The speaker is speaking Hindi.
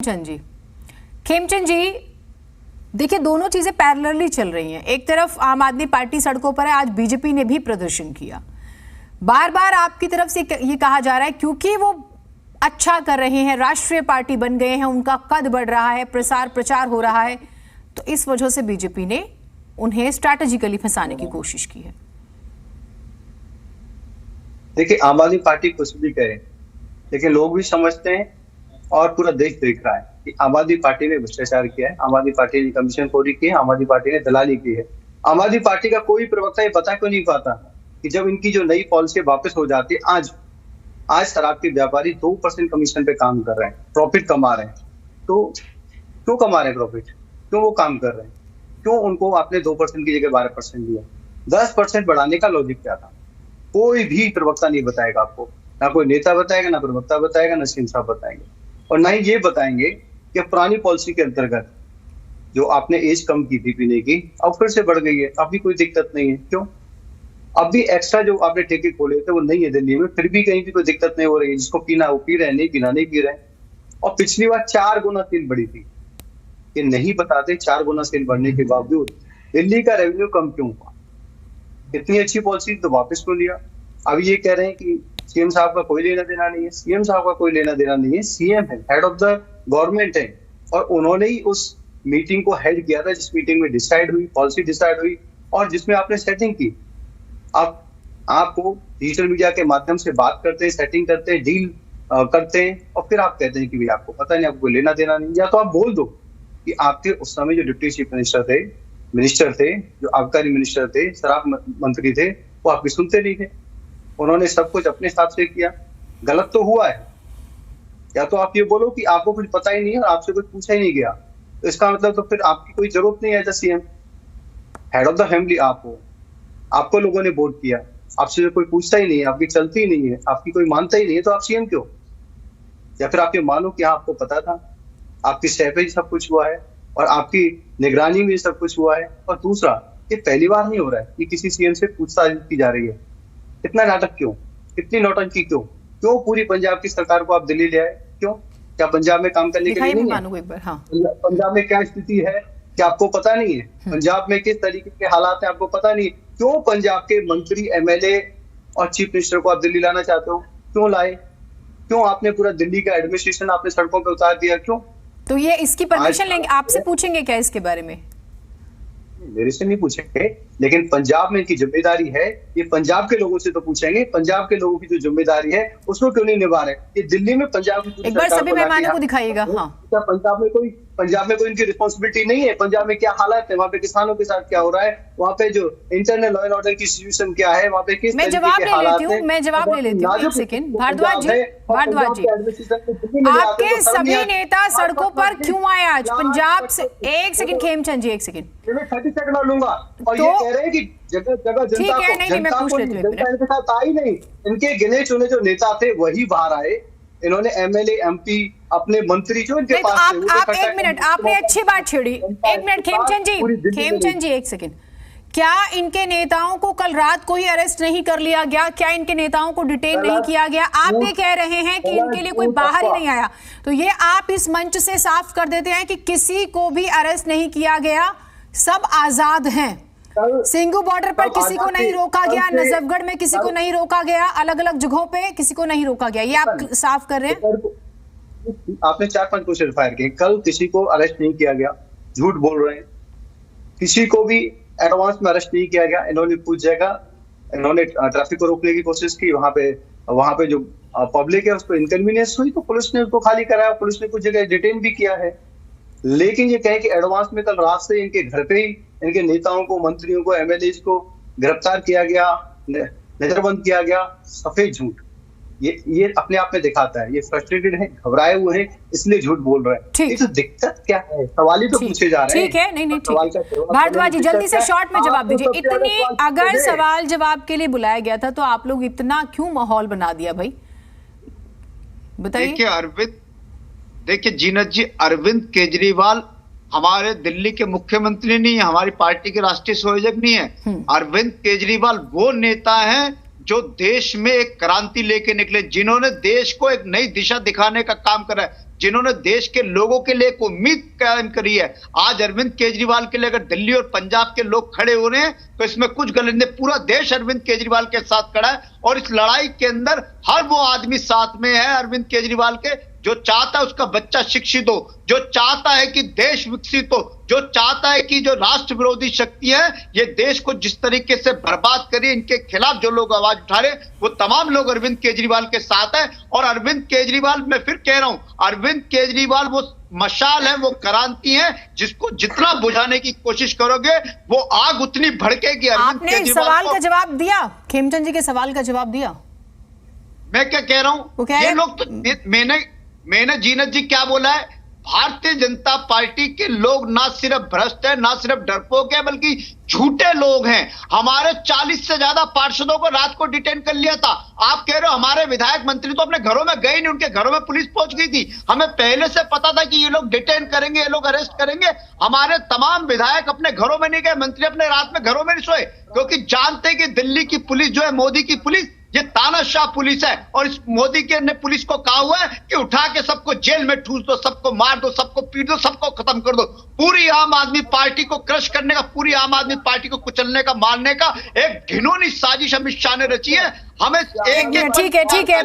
खेमचंद जी, खेमचंद जी, देखिए दोनों चीजें पैरेलली चल रही हैं। एक तरफ आम आदमी पार्टी सड़कों पर है, आज बीजेपी ने भी प्रदर्शन किया। बार बार आपकी तरफ से ये कहा जा रहा है क्योंकि वो अच्छा कर रहे हैं, राष्ट्रीय पार्टी बन गए हैं, उनका कद बढ़ रहा है, प्रसार प्रचार हो रहा है, तो इस वजह से बीजेपी ने उन्हें स्ट्रैटेजिकली फंसाने की कोशिश की है। देखिए, आम आदमी पार्टी कुछ भी करे, लेकिन लोग भी समझते हैं और पूरा देश देख रहा है कि आम आदमी पार्टी ने भ्रष्टाचार किया है, आम आदमी पार्टी ने कमीशन खोरी की है, आम आदमी पार्टी ने दलाली की है। आम आदमी पार्टी का कोई प्रवक्ता ये बता क्यों नहीं पाता कि जब इनकी जो नई पॉलिसी वापस हो जाती है, आज शराब के व्यापारी 2% कमीशन पे काम कर रहे हैं, प्रॉफिट कमा रहे हैं। तो क्यों कमा रहे हैं प्रॉफिट? क्यों वो काम कर रहे हैं? क्यों उनको आपने 2% की जगह 12% दिया? 10% बढ़ाने का लॉजिक क्या था? कोई भी प्रवक्ता नहीं बताएगा आपको, ना कोई नेता बताएगा, ना प्रवक्ता बताएगा, ना सीएम साहब बताएंगे, और ना ही ये बताएंगे कि पुरानी पॉलिसी के अंतर्गत जो आपने एज कम की थी पीने की, अब फिर से बढ़ गई है, अभी कोई दिक्कत नहीं है। क्यों? अब भी एक्स्ट्रा जो आपने ठेके खोले थे वो नहीं है दिल्ली में, फिर भी कहीं भी कोई दिक्कत नहीं हो रही है। जिसको पीना वो पी रहे हैं, नहीं पीना नहीं पी रहे हैं। और पिछली बार 4 गुना सेल बढ़ी थी, ये नहीं बताते 4 गुना सेल बढ़ने के बावजूद दिल्ली का रेवेन्यू कम क्यों हुआ? इतनी अच्छी पॉलिसी तो वापस क्यों लिया? अब ये कह रहे हैं कि सीएम साहब का कोई लेना देना नहीं है। सीएम साहब का कोई लेना देना नहीं है, सीएम है, हेड ऑफ द गवर्नमेंट है, और उन्होंने ही उस मीटिंग को हेड किया था जिस मीटिंग में डिसाइड हुई, पॉलिसी डिसाइड हुई और जिसमें आपने सेटिंग की। अब आपको डिजिटल मीडिया के माध्यम से बात करते हैं, सेटिंग करते हैं, डील करते हैं, और फिर आप कहते हैं कि भाई आपको पता नहीं, आपको लेना देना नहीं। या तो आप बोल दो कि आपके उस समय जो डिप्टी चीफ मिनिस्टर थे, जो आबकारी मिनिस्टर थे, शराब मंत्री थे, वो आपकी सुनते नहीं थे, उन्होंने सब कुछ अपने हिसाब से किया, गलत तो हुआ है। या तो आप ये बोलो कि आपको कुछ पता ही नहीं है और आपसे कुछ पूछा ही नहीं गया, तो इसका मतलब तो फिर आपकी कोई जरूरत नहीं है as CM. Head of the family आप हो, आपको लोगों ने वोट किया, आपसे जो कोई पूछता ही नहीं है, आपकी चलती ही नहीं है, आपकी कोई मानता ही नहीं है, तो आप सीएम क्यों? या फिर आप ये मानो कि आपको पता था, आपकी स्टेप पे सब कुछ हुआ है और आपकी निगरानी में सब कुछ हुआ है। और दूसरा, ये पहली बार नहीं हो रहा है कि किसी सीएम से पूछताछ की जा रही है। इतना नाटक क्यों? इतनी नौटंकी क्यों? क्यों पूरी पंजाब की सरकार को आप दिल्ली ले आए? क्यों? क्या पंजाब में काम करने के लिए नहीं है? हाँ। पंजाब में क्या स्थिति है क्या आपको पता नहीं है? पंजाब में किस तरीके के हालात है आपको पता नहीं? क्यों पंजाब के मंत्री, एमएलए और चीफ मिनिस्टर को आप दिल्ली लाना चाहते हो? क्यों लाए? क्यों आपने पूरा दिल्ली का एडमिनिस्ट्रेशन आपने सड़कों पे उतार दिया? क्यों? तो ये इसकी परमिशन लेंगे, आपसे पूछेंगे क्या इसके बारे में? मेरे से नहीं पूछेंगे, लेकिन पंजाब में इनकी जिम्मेदारी है, ये पंजाब के लोगों से तो पूछेंगे। पंजाब के लोगों की जो जिम्मेदारी है उसको क्यों नहीं निभा रहे? ये दिल्ली में पंजाब की एक बार सभी मेहमानों को दिखाइएगा। हाँ, क्या पंजाब में कोई इनकी रिस्पॉन्सिबिलिटी नहीं है? पंजाब में क्या हालात है, वहाँ पे किसानों के साथ क्या हो रहा है, वहाँ पे जो इंटरनल लॉ एंड ऑर्डर की सिचुएशन क्या है, वहाँ पे किस मैं जवाब ले लेती हूँ एक सेकंड। भारद्वाज जी, आपके सभी नेता सड़कों पर क्यों आए आज पंजाब से? एक सेकंड खेमचंद जी, एक सेकंड, 30 सेकंड लूंगा। और ये कह रहे हैं कि जगह जगह जनता इनके साथ आई नहीं, इनके गिने चुने जो नेता थे वही बाहर आए। इन्होंने एमएलए, एमपी, अपने मंत्री जो इनके पास थे, आप एक मिनट, आपने अच्छी बात छेड़ी। एक मिनट खेमचंद जी, एक सेकंड। क्या इनके नेताओं को कल रात को ही अरेस्ट नहीं कर लिया गया? क्या इनके नेताओं को डिटेन नहीं किया गया? आप ये कह रहे हैं कि इनके लिए कोई बाहर ही नहीं आया, तो ये आप इस मंच से साफ कर देते हैं कि किसी को भी अरेस्ट नहीं किया गया, सब आजाद हैं। सिंगू बॉर्डर पर किसी को नहीं रोका गया, नजफगढ़ में किसी को नहीं रोका गया, अलग अलग जगहों पे किसी को नहीं रोका गया, ये आप साफ कर रहे हैं? आपने 4-5 क्वेश्चन फायर किए। कल किसी को अरेस्ट नहीं किया गया, झूठ बोल रहे हैं। किसी को भी एडवांस में अरेस्ट नहीं किया गया। इन्होंने कुछ जगह इन्होंने ट्रैफिक को रोकने की कोशिश की, वहां पे जो पब्लिक है उसको इनकन्वीनियंस हुई तो पुलिस ने उसको खाली कराया, पुलिस ने कुछ जगह डिटेन भी किया है। लेकिन ये कहें कि एडवांस में कल रात से इनके घर पे ही इनके नेताओं को, मंत्रियों को, एमएलए को गिरफ्तार किया गया, नजरबंद किया गया, सफेद झूठ। ये अपने आप में दिखाता है ये फ्रस्ट्रेटेड है, घबराए हुए हैं, इसलिए झूठ बोल रहे हैं। ये तो दिक्कत क्या है? सवाल ही तो पूछे जा रहे हैं। ठीक है, नहीं ठीक। भारद्वाज जी, जल्दी से शॉर्ट में जवाब दीजिए। इतनी अगर सवाल जवाब के लिए बुलाया गया था तो आप लोग इतना क्यों माहौल बना दिया भाई, बताइए। देखिए जीनत जी, अरविंद केजरीवाल हमारे दिल्ली के मुख्यमंत्री नहीं है, हमारी पार्टी के राष्ट्रीय संयोजक नहीं है। अरविंद केजरीवाल वो नेता हैं जो देश में एक क्रांति लेके निकले, जिन्होंने देश को एक नई दिशा दिखाने का काम करा है। जिन्होंने देश के लोगों के लिए एक उम्मीद कायम करी है। आज अरविंद केजरीवाल के लिए अगर दिल्ली और पंजाब के लोग खड़े हो रहे हैं तो इसमें कुछ गलत नहीं, पूरा देश अरविंद केजरीवाल के साथ खड़ा है और इस लड़ाई के अंदर हर वो आदमी साथ में है अरविंद केजरीवाल के जो चाहता है उसका बच्चा शिक्षित हो, जो चाहता है कि देश विकसित हो, जो चाहता है कि जो राष्ट्र विरोधी शक्ति है ये देश को जिस तरीके से बर्बाद करी, इनके खिलाफ जो लोग आवाज उठा रहे वो तमाम लोग अरविंद केजरीवाल के साथ है। और अरविंद केजरीवाल, मैं फिर कह रहा हूं, अरविंद केजरीवाल वो मशाल है, वो क्रांति है जिसको जितना बुझाने की कोशिश करोगे वो आग उतनी भड़केगी। आपने सवाल का जवाब दिया, खेमचंद जी के सवाल का जवाब दिया। मैं क्या कह रहा हूं, ये लोग तो मैंने जीनत जी क्या बोला है, भारतीय जनता पार्टी के लोग ना सिर्फ भ्रष्ट है, ना सिर्फ डरपोक है, बल्कि झूठे लोग हैं। हमारे 40 से ज्यादा पार्षदों को रात को डिटेन कर लिया था। आप कह रहे हो हमारे विधायक मंत्री तो अपने घरों में गए नहीं, उनके घरों में पुलिस पहुंच गई थी। हमें पहले से पता था कि ये लोग डिटेन करेंगे, ये लोग अरेस्ट करेंगे। हमारे तमाम विधायक अपने घरों में नहीं गए, मंत्री अपने रात में घरों में नहीं सोए, क्योंकि जानते कि दिल्ली की पुलिस जो है, मोदी की पुलिस, ये तानाशाह पुलिस है। और इस मोदी के ने पुलिस को कहा हुआ है कि उठा के सबको जेल में ठूस दो, सबको मार दो, सबको पीट दो, सबको खत्म कर दो। पूरी आम आदमी पार्टी को क्रश करने का, पूरी आम आदमी पार्टी को कुचलने का, मारने का एक घिनौनी साजिश अमित शाह ने रची है। हमें एक ठीक है